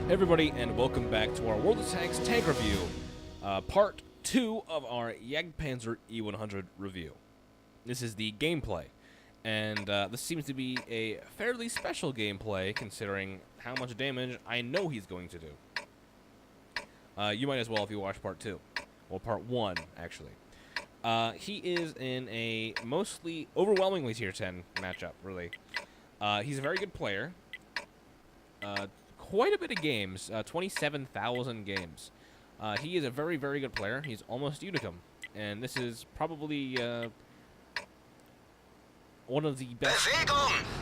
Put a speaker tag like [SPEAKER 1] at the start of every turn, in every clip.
[SPEAKER 1] Hey everybody, and welcome back to our World of Tanks tank review, part 2 of our JagdPanzer E100 review. This is the gameplay, and this seems to be a fairly special gameplay considering how much damage I know he's going to do. You might as well if you watch part 2, well part 1 actually. He is in a mostly, overwhelmingly tier 10 matchup, really. He's a very good player. Quite a bit of games, 27,000 games. He is a very, very good player. He's almost Unicum, and this is probably one of the best.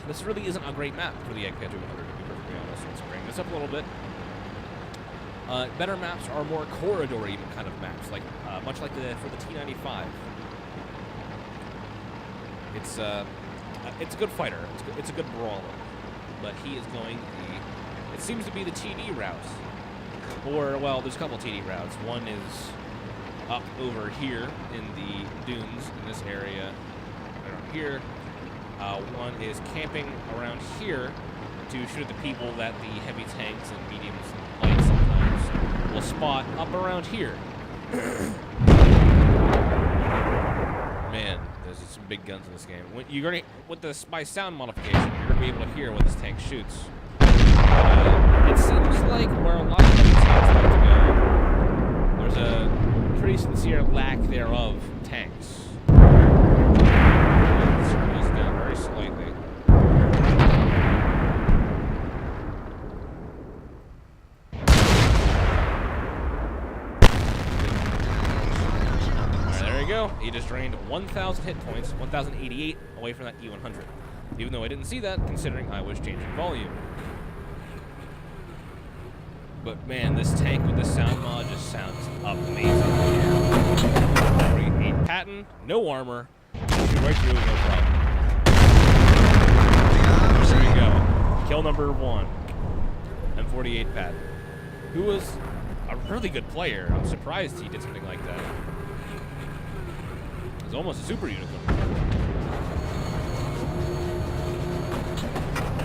[SPEAKER 1] This really isn't a great map for the JagdPanzer 100, to be perfectly honest. Let's bring this up a little bit. Better maps are more corridor-y kind of maps, like much like for the T95. It's a good fighter. It's a good brawler, but he is going the. It seems to be the TD route. Or, well, there's a couple TD routes. One is up over here in the dunes in this area around here. One is camping around here to shoot at the people that the heavy tanks and mediums and light sometimes will spot up around here. Man, there's some big guns in this game. You're gonna, with this by sound modification, you're gonna be able to hear what this tank shoots. It seems like where a lot of these tanks like to go, there's a pretty sincere lack thereof tanks. Let's turn this down very slightly. Alright, there we go. He just drained 1,000 hit points, 1,088 away from that E100. Even though I didn't see that, considering I was changing volume. But man, this tank with the sound mod just sounds amazing. 48 patent, no armor, shoot right through, no problem. There we go. Kill number 1. M48 patent. Who was a really good player. I'm surprised he did something like that. It was almost a super unicorn.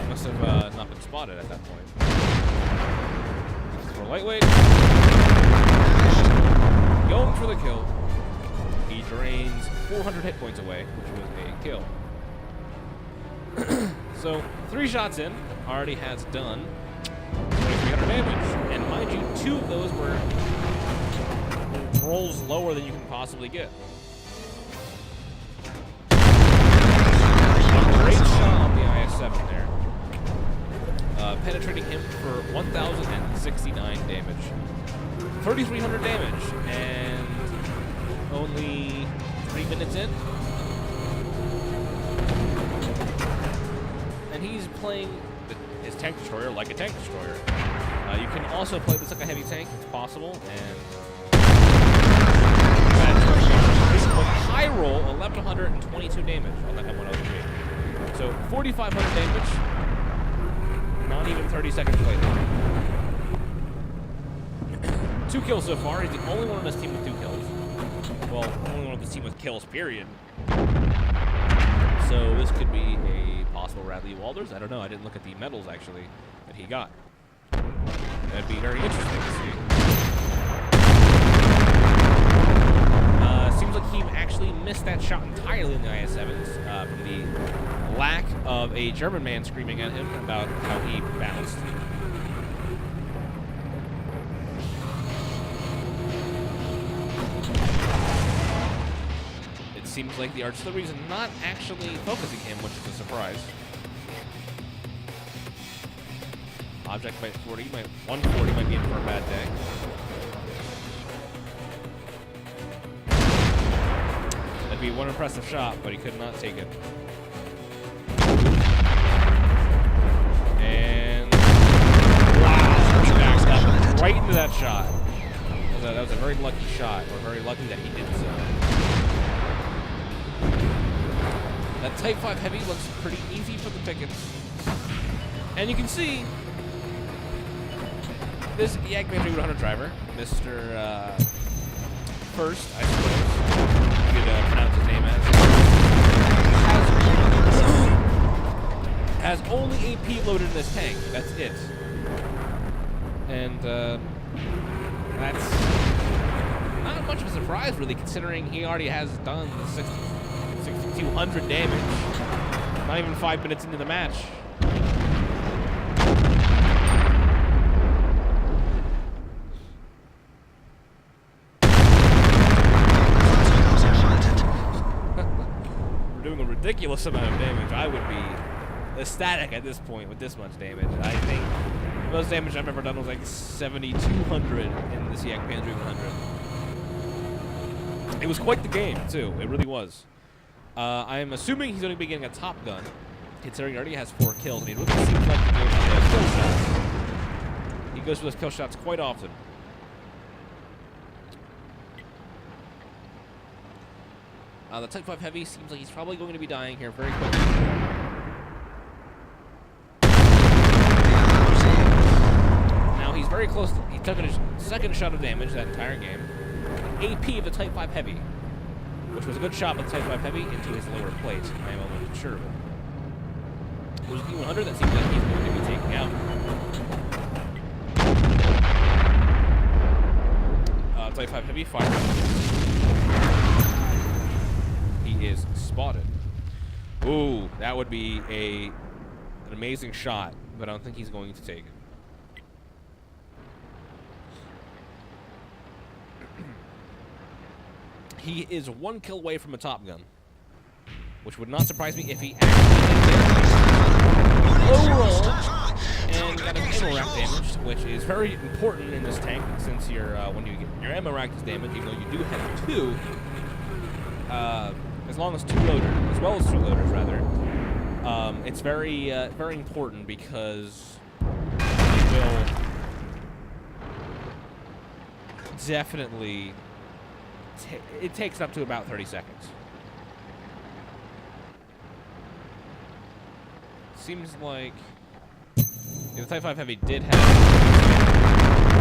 [SPEAKER 1] Must have not been spotted at that point. For lightweight, going for the kill. He drains 400 hit points away, which was a kill. So 3 shots in, already has done 2,300 damage, and mind you, 2 of those were rolls lower than you can possibly get. A great shot on the IS-7 there. Penetrating him for 1,069 damage. 3,300 damage, and only 3 minutes in. And he's playing his tank destroyer like a tank destroyer. You can also play this like a heavy tank, it's possible, and high roll, 1,122 damage on the M103. So 4,500 damage. Not even 30 seconds later. 2 kills so far. He's the only one on this team with 2 kills. Well, only one on this team with kills, period. So this could be a possible Radley Walders. I don't know. I didn't look at the medals, actually, that he got. That'd be very interesting to see. Seems like he actually missed that shot entirely in the IS-7s from the lack of a German man screaming at him about how he bounced. It seems like the artillery is not actually focusing him, which is a surprise. Object by 140 might be in for a bad day. That'd be one impressive shot, but he could not take it. And wow, he backed up right into that shot. That was a very lucky shot. We're very lucky that he did so. That Type 5 Heavy looks pretty easy for the pickets. And you can see this JagdPanzer 100 driver, Mr. First, I suppose you could pronounce his name as, has only AP loaded in this tank. That's it. And that's not much of a surprise, really, considering he already has done the 6,200 damage. Not even 5 minutes into the match. We're doing a ridiculous amount of damage. I would be ecstatic at this point with this much damage. I think the most damage I've ever done was like 7,200 in this JagdPanzer E100. It was quite the game, too. It really was. I'm assuming he's going to be getting a top gun, considering he already has 4 kills. I mean, it really seems like he goes for those kill shots. He goes for those kill shots quite often. The Type 5 Heavy seems like he's probably going to be dying here very quickly. Now he's very close. He took a second shot of damage that entire game. AP of the Type 5 Heavy, which was a good shot with the Type 5 Heavy into his lower plate. I am almost sure of it. It was E100 that seems like he's going to be taking out. Type 5 Heavy fire. He is spotted. Ooh, that would be an amazing shot, but I don't think he's going to take it. He is 1 kill away from a top gun, which would not surprise me if he actually did low roll and got his ammo rack damaged, which is very important in this tank since when you get your ammo rack is damaged, even though you do have 2, as well as 2 loaders rather. It's very very important because it will definitely. It takes up to about 30 seconds. Seems like the Type 5 Heavy did have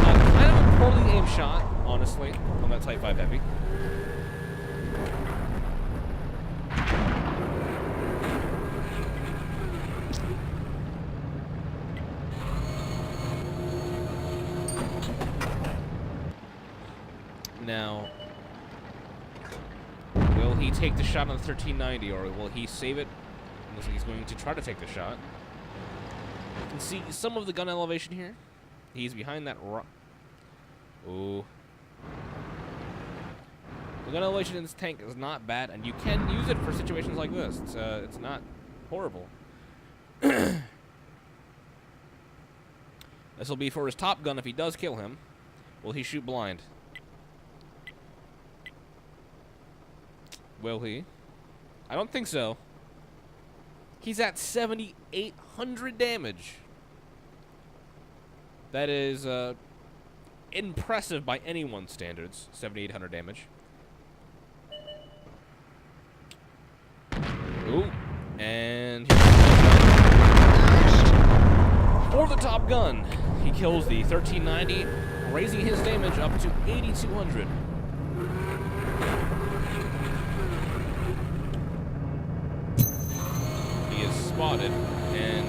[SPEAKER 1] kind of a poorly aimed shot, honestly, on that Type 5 Heavy. Now, will he take the shot on the 1390, or will he save it? Looks like he's going to try to take the shot. You can see some of the gun elevation here. He's behind that rock. Ooh. The gun elevation in this tank is not bad, and you can use it for situations like this. It's not horrible. This will be for his top gun if he does kill him. Will he shoot blind? Will he? I don't think so. He's at 7,800 damage. That is impressive by anyone's standards. 7,800 damage. Ooh. And for the top gun, he kills the 1390, raising his damage up to 8,200. Spotted, and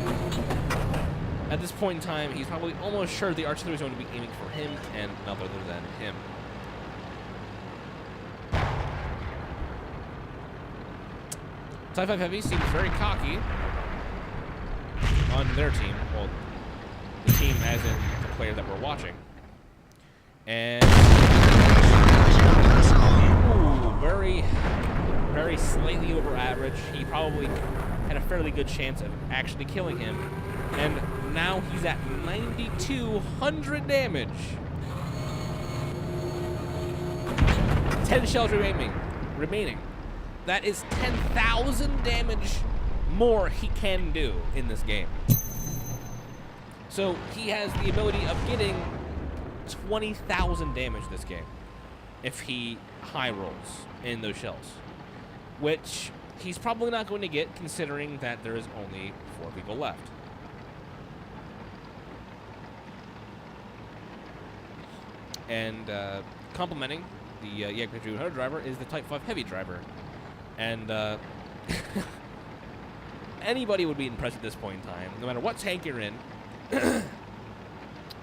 [SPEAKER 1] at this point in time, he's probably almost sure the artillery is going to be aiming for him and none other than him. Type 5 Heavy seems very cocky on their team. Well, the team as in the player that we're watching. And ooh, very slightly over average. He probably had a fairly good chance of actually killing him. And now he's at 9,200 damage. 10 shells remaining. That is 10,000 damage more he can do in this game. So he has the ability of getting 20,000 damage this game if he high rolls in those shells, which he's probably not going to get, considering that there is only 4 people left. And complementing the JagdPanzer E100 driver is the Type 5 Heavy driver. And anybody would be impressed at this point in time, no matter what tank you're in.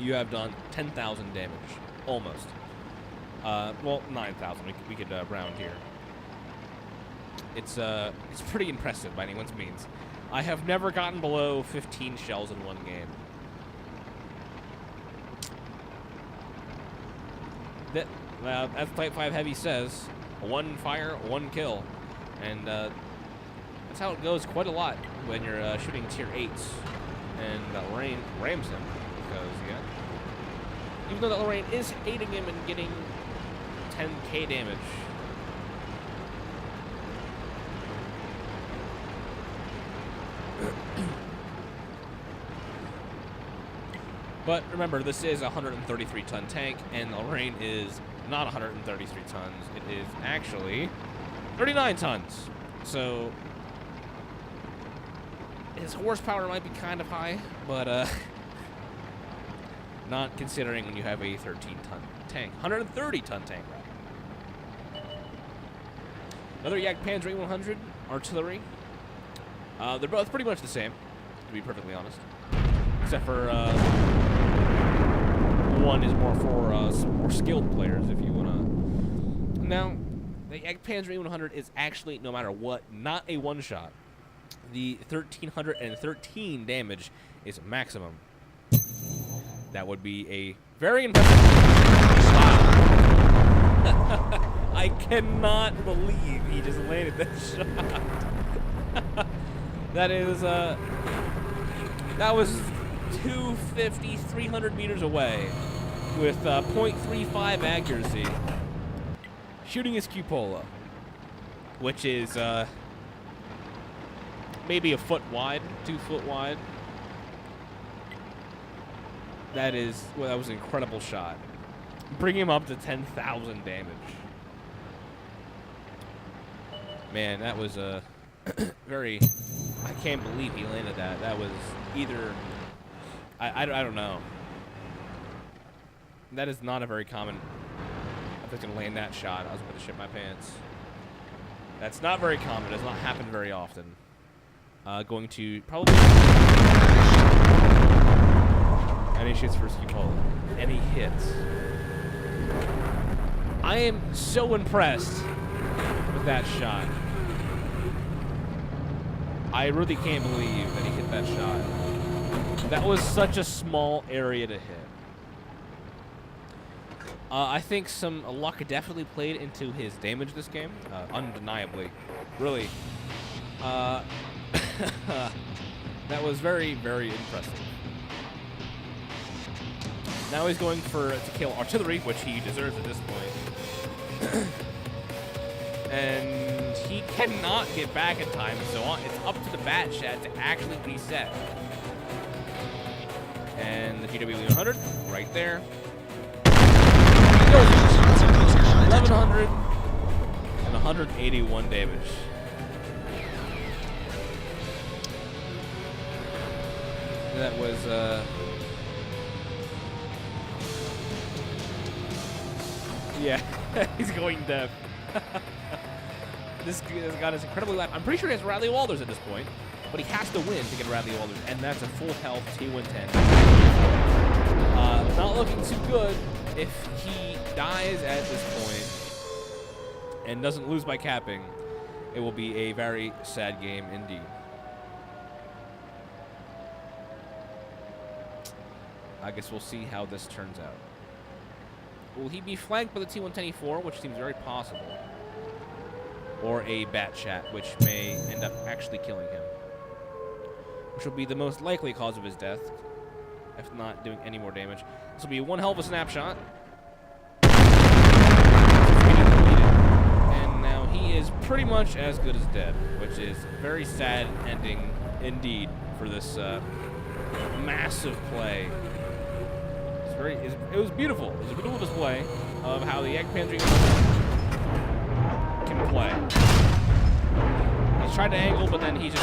[SPEAKER 1] you have done 10,000 damage. Almost. Well, 9,000. We could round here. It's pretty impressive by anyone's means. I have never gotten below 15 shells in one game. That, as Type 5 Heavy says, 1 fire, 1 kill. And that's how it goes quite a lot when you're shooting tier 8s. And Lorraine rams him because, yeah. Even though that Lorraine is aiding him and getting 10k damage. But remember, this is a 133-ton tank, and the Lorraine is not 133 tons. It is actually 39 tons. So his horsepower might be kind of high, but not considering when you have a 13-ton tank. 130-ton tank, right? Another JagdPanzer E100 artillery. They're both pretty much the same, to be perfectly honest. Except for one is more for some more skilled players, if you wanna. Now, the JagdPanzer E100 is actually, no matter what, not a one-shot. The 1,313 damage is maximum. That would be a very impressive. Wow. I cannot believe he just landed that shot. That is, that was 250, 300 meters away with .35 accuracy. Shooting his cupola, which is maybe a foot wide, 2 foot wide. That is, well, that was an incredible shot. Bring him up to 10,000 damage. Man, that was a very. I can't believe he landed that. That was either. I don't know. That is not a very common. If I was gonna land that shot, I was going to shit my pants. That's not very common. It does not happen very often. Going to probably. And he shoots for his cupola. And he hits. I am so impressed with that shot. I really can't believe that he hit that shot. That was such a small area to hit. I think some luck definitely played into his damage this game. Undeniably. Really. That was very, very impressive. Now he's going to kill artillery, which he deserves at this point. And he cannot get back in time, so it's up to the bat shed to actually reset. And the GW100, right there. 1,100 and 181 damage. That was, yeah, he's going deaf. This guy is incredibly light. I'm pretty sure he has Radley Walders at this point, but he has to win to get Radley Walders, and that's a full health T110. Not looking too good if he dies at this point and doesn't lose by capping. It will be a very sad game indeed. I guess we'll see how this turns out. Will he be flanked by the T110E4, which seems very possible? Or a bat chat, which may end up actually killing him. Which will be the most likely cause of his death, if not doing any more damage. This will be one hell of a snapshot. And now he is pretty much as good as dead, which is a very sad ending indeed for this massive play. It was beautiful. It was a beautiful display of how the JagdPanzer can play. He's tried to angle, but then he just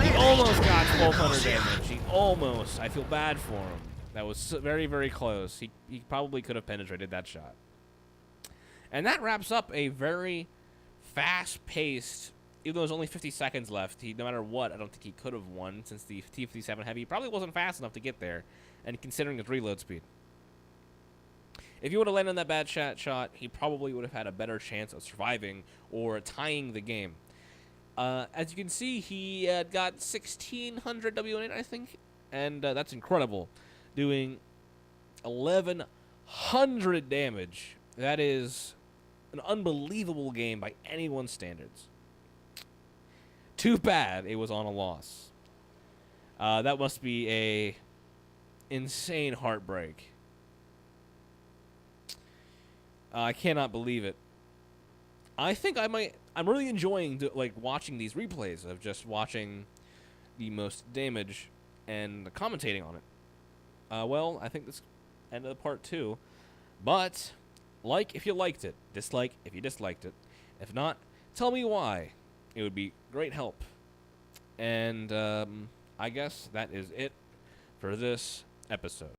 [SPEAKER 1] he almost got 1,200 damage. He almost. I feel bad for him. That was very, very close. He probably could have penetrated that shot. And that wraps up a very fast-paced even though there's only 50 seconds left, no matter what, I don't think he could have won, since the T-57 Heavy probably wasn't fast enough to get there, and considering his reload speed. If he would have landed on that bad shot, he probably would have had a better chance of surviving or tying the game. As you can see, he got 1,600 W8, I think, and that's incredible, doing 1,100 damage. That is an unbelievable game by anyone's standards. Too bad it was on a loss. That must be a insane heartbreak. I cannot believe it. I think I'm really enjoying watching these replays of just watching the most damage and commentating on it. Well, I think this end of the part 2. But like if you liked it, dislike if you disliked it. If not, tell me why. It would be great help. And I guess that is it for this episode.